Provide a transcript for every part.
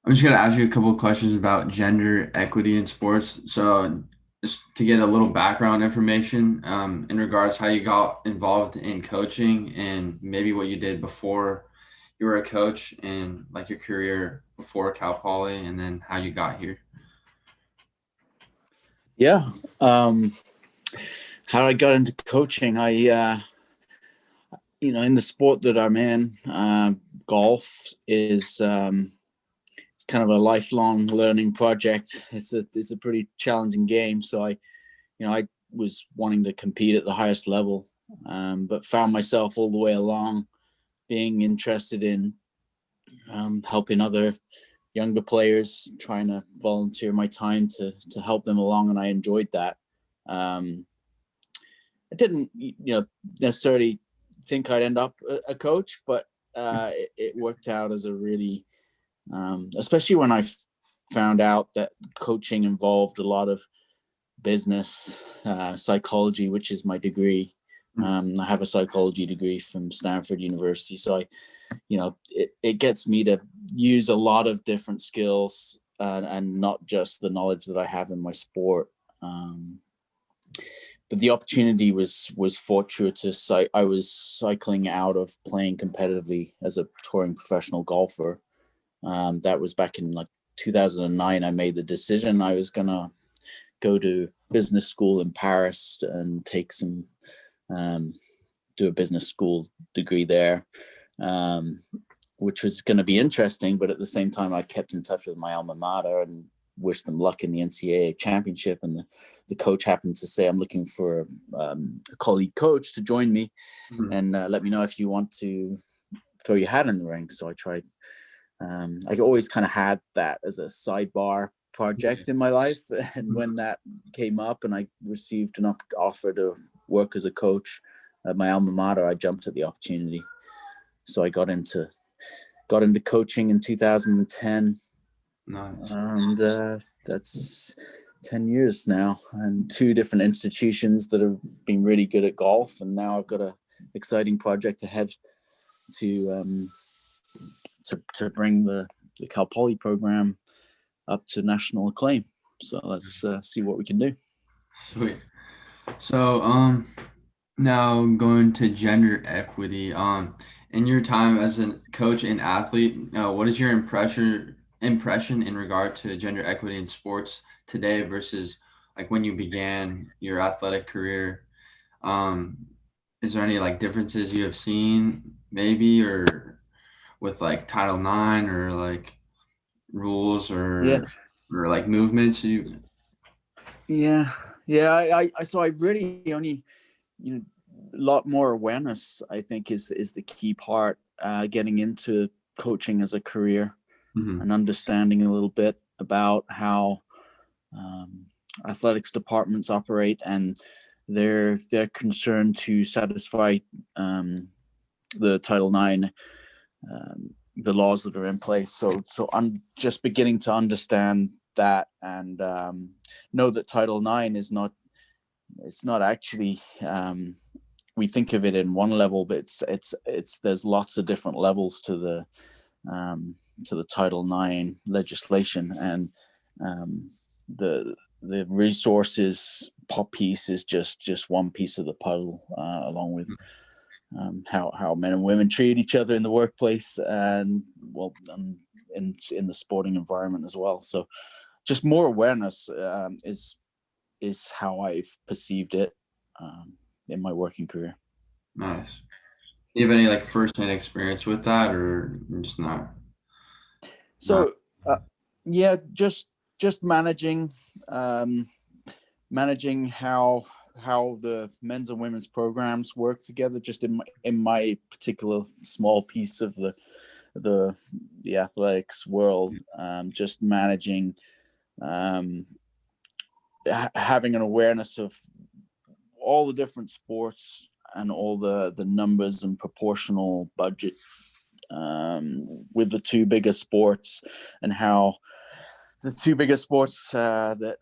I'm just gonna ask you a couple of questions about gender equity in sports. So, just to get a little background information, in regards how you got involved in coaching and maybe what you did before you were a coach and like your career before Cal Poly, and then how you got here. Yeah. Um, how I got into coaching, in the sport that I'm in, golf it's kind of a lifelong learning project. It's a pretty challenging game. So I was wanting to compete at the highest level, but found myself all the way along being interested in helping other younger players, trying to volunteer my time to help them along, and I enjoyed that. Um, I didn't, necessarily think I'd end up a coach, but it worked out as a really, especially when I found out that coaching involved a lot of business, psychology, which is my degree. I have a psychology degree from Stanford University, so it gets me to use a lot of different skills, and not just the knowledge that I have in my sport. But the opportunity was fortuitous. I was cycling out of playing competitively as a touring professional golfer. That was back in like 2009. I made the decision I was gonna go to business school in Paris and take some um, do a business school degree there, um, which was going to be interesting. But at the same time, I kept in touch with my alma mater and wished them luck in the NCAA championship. And the coach happened to say, I'm looking for a colleague coach to join me, Mhm. and let me know if you want to throw your hat in the ring. So I tried. I always kind of had that as a sidebar Yeah. project in my life. And when that came up and I received an offer to work as a coach at my alma mater, I jumped at the opportunity. So I got into coaching in 2010, Nice. and that's 10 years now, and two different institutions that have been really good at golf. And now I've got a exciting project ahead to to bring the Cal Poly program up to national acclaim. So let's see what we can do. Sweet. So, now going to gender equity. In your time as a coach and athlete, what is your impression in regard to gender equity in sports today versus like when you began your athletic career? Um, is there any like differences you have seen maybe or with like Title IX or like rules Yeah, or like movements you yeah, yeah. So I really only, you know, a lot more awareness. I think is the key part. Getting into coaching as a career Mhm. and understanding a little bit about how um, athletics departments operate, and they're concerned to satisfy um, the Title IX, the laws that are in place. So I'm just beginning to understand that, and know that Title IX is not, it's not actually, we think of it in one level, but it's there's lots of different levels um, to the Title IX legislation, and um, the resources pop piece is just one piece of the puzzle, along with how men and women treat each other in the workplace, and well, in the sporting environment as well. So just more awareness, is how I've perceived it, in my working career. Nice. Do you have any like first-hand experience with that or just not? So yeah, just um, managing how the men's and women's programs work together, just in my particular small piece of the the athletics world. Just managing, um, having an awareness of all the different sports and all the numbers and proportional budget, with the two biggest sports, and how the two biggest sports, that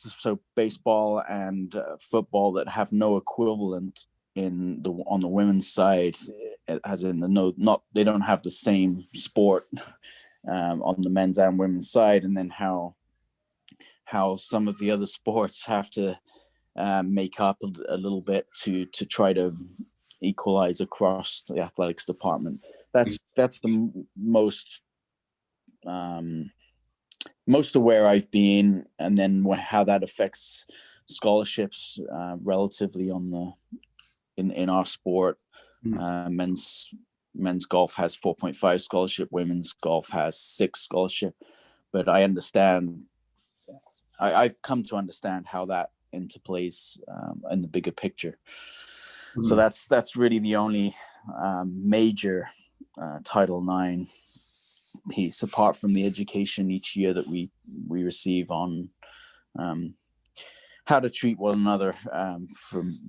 so baseball and football, that have no equivalent in the on the women's side, as in the no, not, they don't have the same sport on the men's and women's side, and then how some of the other sports have to make up a little bit to try to equalize across the athletics department. That's the most aware I've been, and then how that affects scholarships relatively on the in our sport. Men's golf has 4.5 scholarship, women's golf has 6 scholarship, but I've come to understand how that interplays in the bigger picture. So that's really the only major Title IX piece, apart from the education each year that we receive on how to treat one another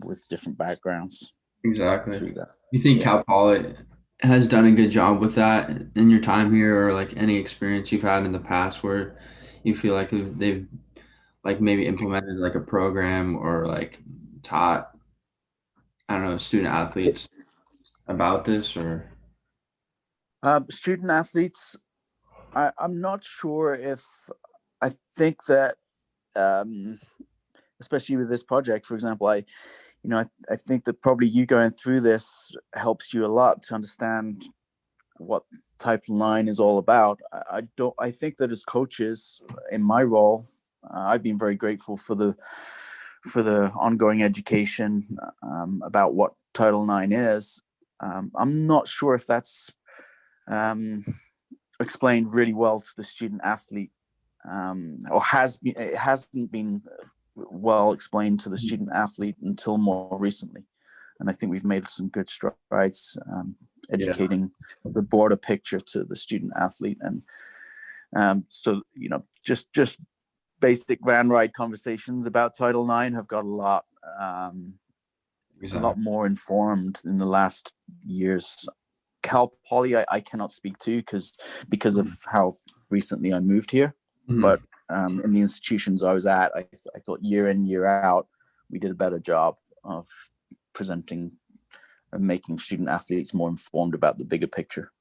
with different backgrounds. Exactly. You think Cal Poly has done a good job with that in your time here, or like any experience you've had in the past where you feel like they've like maybe implemented like a program or like taught, I don't know, student athletes about this? Or student athletes, I'm not sure if I think that especially with this project, for example, I think that probably you going through this helps you a lot to understand what Title IX is all about. I think that as coaches in my role, I've been very grateful for the ongoing education about what Title IX is. I'm not sure if that's explained really well to the student athlete, or it hasn't been well explained to the student athlete until more recently. And I think we've made some good strides educating the broader picture to the student athlete. And so, just basic van ride conversations about Title IX have got a lot more informed in the last years. Cal Poly, I cannot speak to because of how recently I moved here. But in the institutions I was at, I thought year in, year out, we did a better job of presenting and making student athletes more informed about the bigger picture.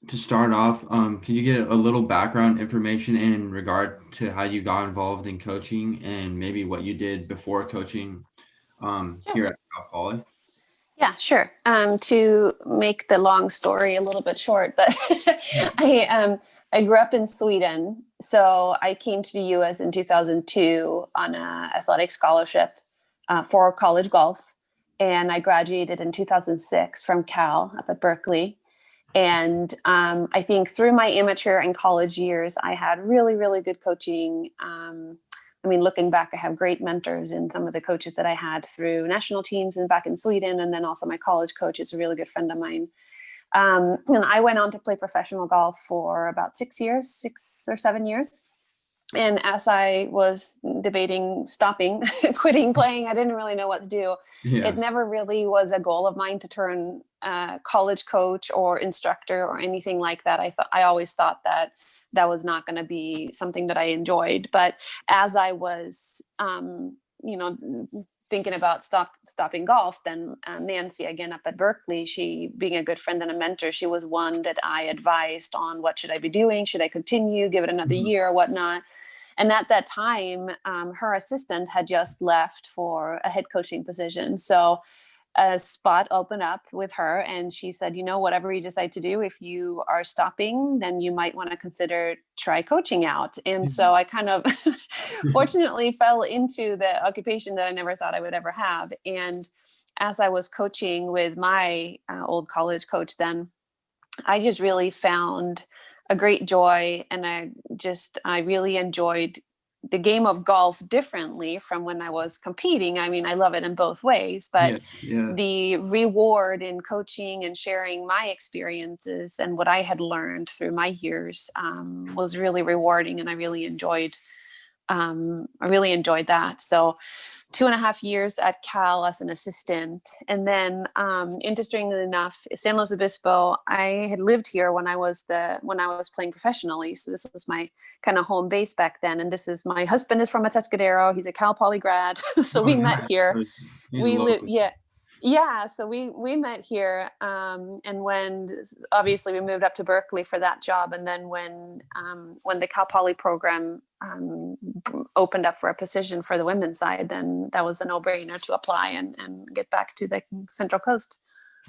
To start off, could you get a little background information in regard to how you got involved in coaching and maybe what you did before coaching here at Cal Poly? Yeah, sure. To make the long story a little bit short, but I grew up in Sweden, so I came to the U.S. in 2002 on an athletic scholarship for college golf, and I graduated in 2006 from Cal up at Berkeley. And I think through my amateur and college years, I had really, really good coaching. I mean, looking back, I have great mentors in some of the coaches that I had through national teams and back in Sweden. And then also my college coach is a really good friend of mine. And I went on to play professional golf for about 6 or 7 years. And as I was debating stopping, quitting playing, I didn't really know what to do. Yeah. It never really was a goal of mine to turn college coach or instructor or anything like that. I always thought that was not going to be something that I enjoyed. But as I was, thinking about stopping golf, then Nancy, again up at Berkeley, she being a good friend and a mentor, she was one that I advised on what should I be doing? Should I continue, give it another year or whatnot? And at that time, her assistant had just left for a head coaching position. So a spot opened up with her and she said, whatever you decide to do, if you are stopping, then you might want to consider try coaching out. And so I kind of fortunately fell into the occupation that I never thought I would ever have. And as I was coaching with my old college coach, then I just really found a great joy, and I really enjoyed the game of golf differently from when I was competing. I mean, I love it in both ways, but the reward in coaching and sharing my experiences and what I had learned through my years was really rewarding, and I really enjoyed that. So 2.5 years at Cal as an assistant. And then interestingly enough, San Luis Obispo, I had lived here when I was playing professionally. So this was my kind of home base back then. And my husband is from Atascadero. He's a Cal Poly grad. So we met here. We lived, Yeah, so we met here, and when obviously we moved up to Berkeley for that job, and then when the Cal Poly program opened up for a position for the women's side, then that was a no-brainer to apply and get back to the Central Coast.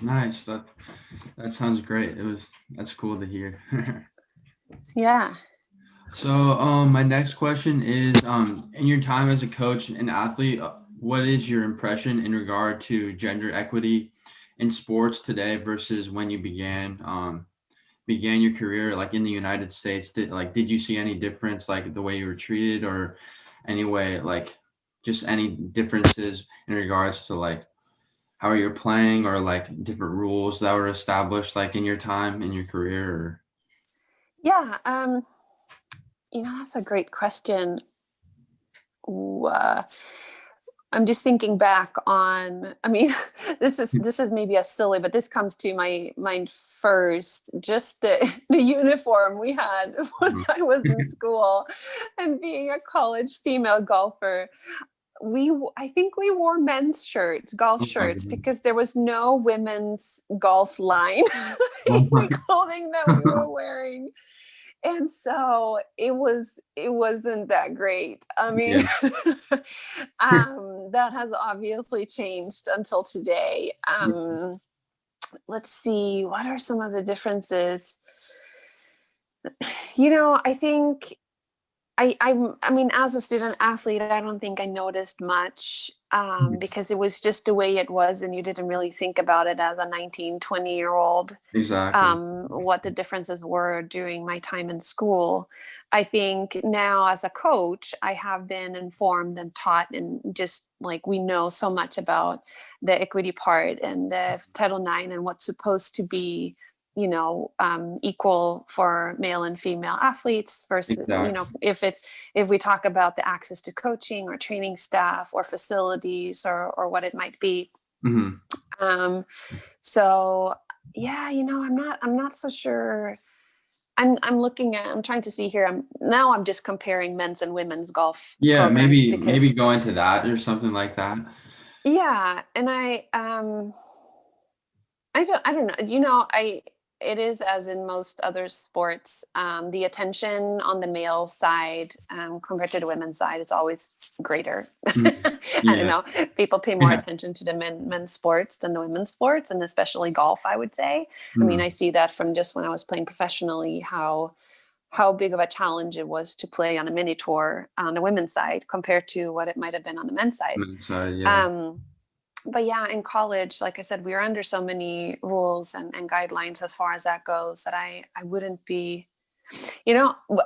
Nice. That sounds great. That's cool to hear. Yeah. So, my next question is, in your time as a coach and athlete, what is your impression in regard to gender equity in sports today versus when you began your career, like in the United States? Did you see any difference, like the way you were treated, or any way, like just any differences in regards to like how you're playing, or like different rules that were established, like in your time in your career? Or Yeah. That's a great question. Ooh, I'm just thinking back on, I mean, this is maybe a silly, but this comes to my mind first, just the uniform we had when I was in school and being a college female golfer. I think we wore men's shirts, golf oh my shirts, goodness. because there was no women's golf line Oh in my. the clothing that we were wearing. And so it wasn't that great. I mean, Yeah. that has obviously changed until today. Let's see, what are some of the differences? I think I mean, as a student athlete, I don't think I noticed much, because it was just the way it was, and you didn't really think about it as a 19, 20-year-old, Exactly. what the differences were during my time in school. I think now as a coach, I have been informed and taught, and just like we know so much about the equity part and the Title IX and what's supposed to be, equal for male and female athletes versus, Exactly. if we talk about the access to coaching or training staff or facilities or what it might be. Hmm. Um, so yeah, I'm not so sure. I'm trying to see here. I'm just comparing men's and women's golf Yeah, programs maybe because go into that or something like that. yeah, and I don't know. It is as in most other sports. The attention on the male side, compared to the women's side, is always greater. Mhm. I don't Yeah. know. People pay more attention to the men's sports than the women's sports, and especially golf, I would say. I mean, Mhm. I see that from just when I was playing professionally, how big of a challenge it was to play on a mini tour on the women's side compared to what it might have been on the men's side. So yeah. Um, but yeah, in college, like I said, we are under so many rules and guidelines as far as that goes that I wouldn't be,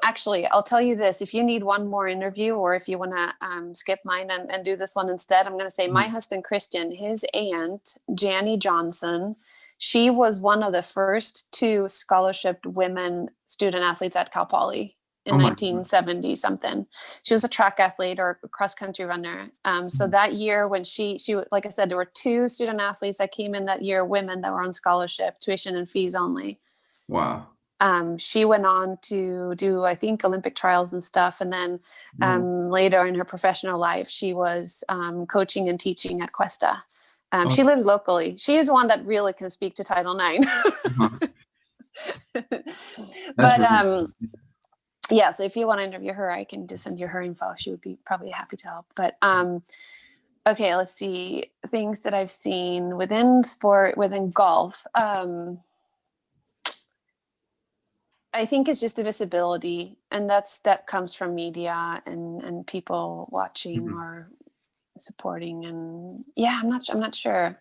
actually, I'll tell you this. If you need one more interview, or if you want to skip mine and do this one instead, I'm going to say my Mhm. husband, Christian, his aunt, Janny Johnson, she was one of the first two scholarship women student athletes at Cal Poly Oh in my God. 1970 something. She was a track athlete or a cross country runner. So Mhm. that year when she, like I said, there were two student athletes that came in that year, women that were on scholarship, tuition and fees only. Wow. She went on to do, I think, Olympic trials and stuff. And then Oh. later in her professional life, she was coaching and teaching at Cuesta. Oh. She lives locally. She is one that really can speak to Title IX. Uh-huh. That's But really. yeah, so if you want to interview her, I can just send you her info. She would be probably happy to help. But okay, let's see. Things that I've seen within sport, within golf. I think it's just the visibility, and that comes from media and people watching Mhm. or supporting. And yeah, I'm not sure,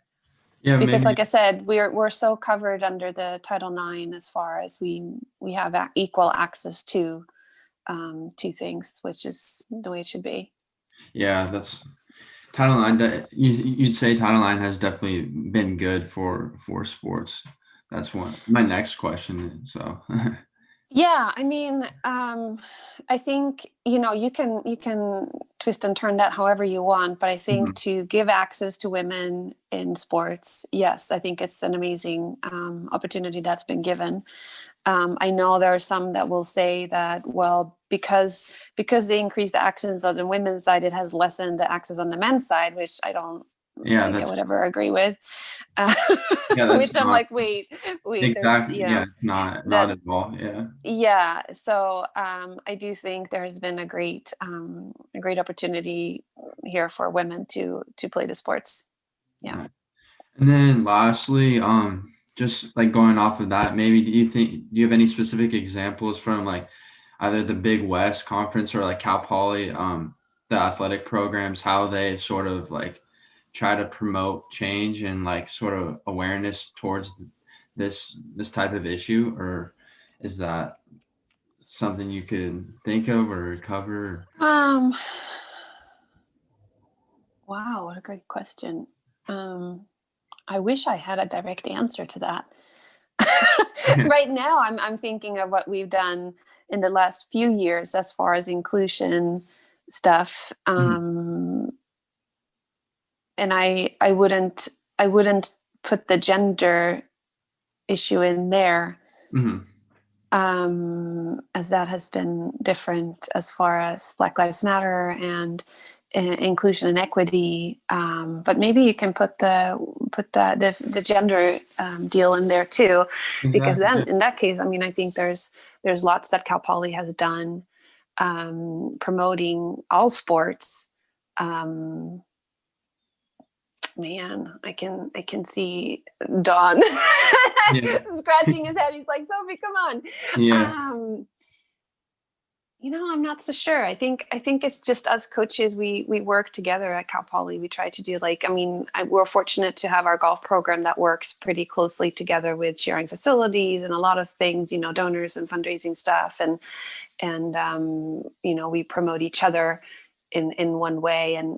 Yeah, because maybe. like I said, we're so covered under the Title IX as far as we have equal access to things, which is the way it should be. Yeah, that's Title IX. You'd say Title IX has definitely been good for sports. That's one. My next question. So. Yeah, I mean, I think you can twist and turn that however you want, but I think Mhm. to give access to women in sports, yes, I think it's an amazing opportunity that's been given. I know there are some that will say that, well, because they increased the access on the women's side, it has lessened the access on the men's side, which I don't. Yeah, think I would that's ever agree with. yeah, that's Which I'm not like, wait, there's, exactly. Yeah, it's not that, at all. Yeah. yeah. So I do think there has been a great opportunity here for women to play the sports. Yeah. Right. And then lastly, just like going off of that, maybe do you have any specific examples from like either the Big West Conference or like Cal Poly, the athletic programs, how they sort of like try to promote change and like sort of awareness towards this type of issue, or is that something you could think of or cover? Um, wow, what a great question. I wish I had a direct answer to that. Right now, I'm thinking of what we've done in the last few years as far as inclusion stuff. Mhm, And I wouldn't put the gender issue in there, mhm, as that has been different as far as Black Lives Matter and inclusion and equity. But maybe you can put the gender deal in there too, because exactly. then Yeah. in that case, I mean, I think there's lots that Cal Poly has done promoting all sports. Um, Man, I can see Don Yeah. scratching his head. He's like, Sophie, come on. Yeah. Um, I'm not so sure. I think it's just us coaches. We work together at Cal Poly. We try to do we're fortunate to have our golf program that works pretty closely together with sharing facilities and a lot of things, donors and fundraising stuff, and we promote each other in one way, and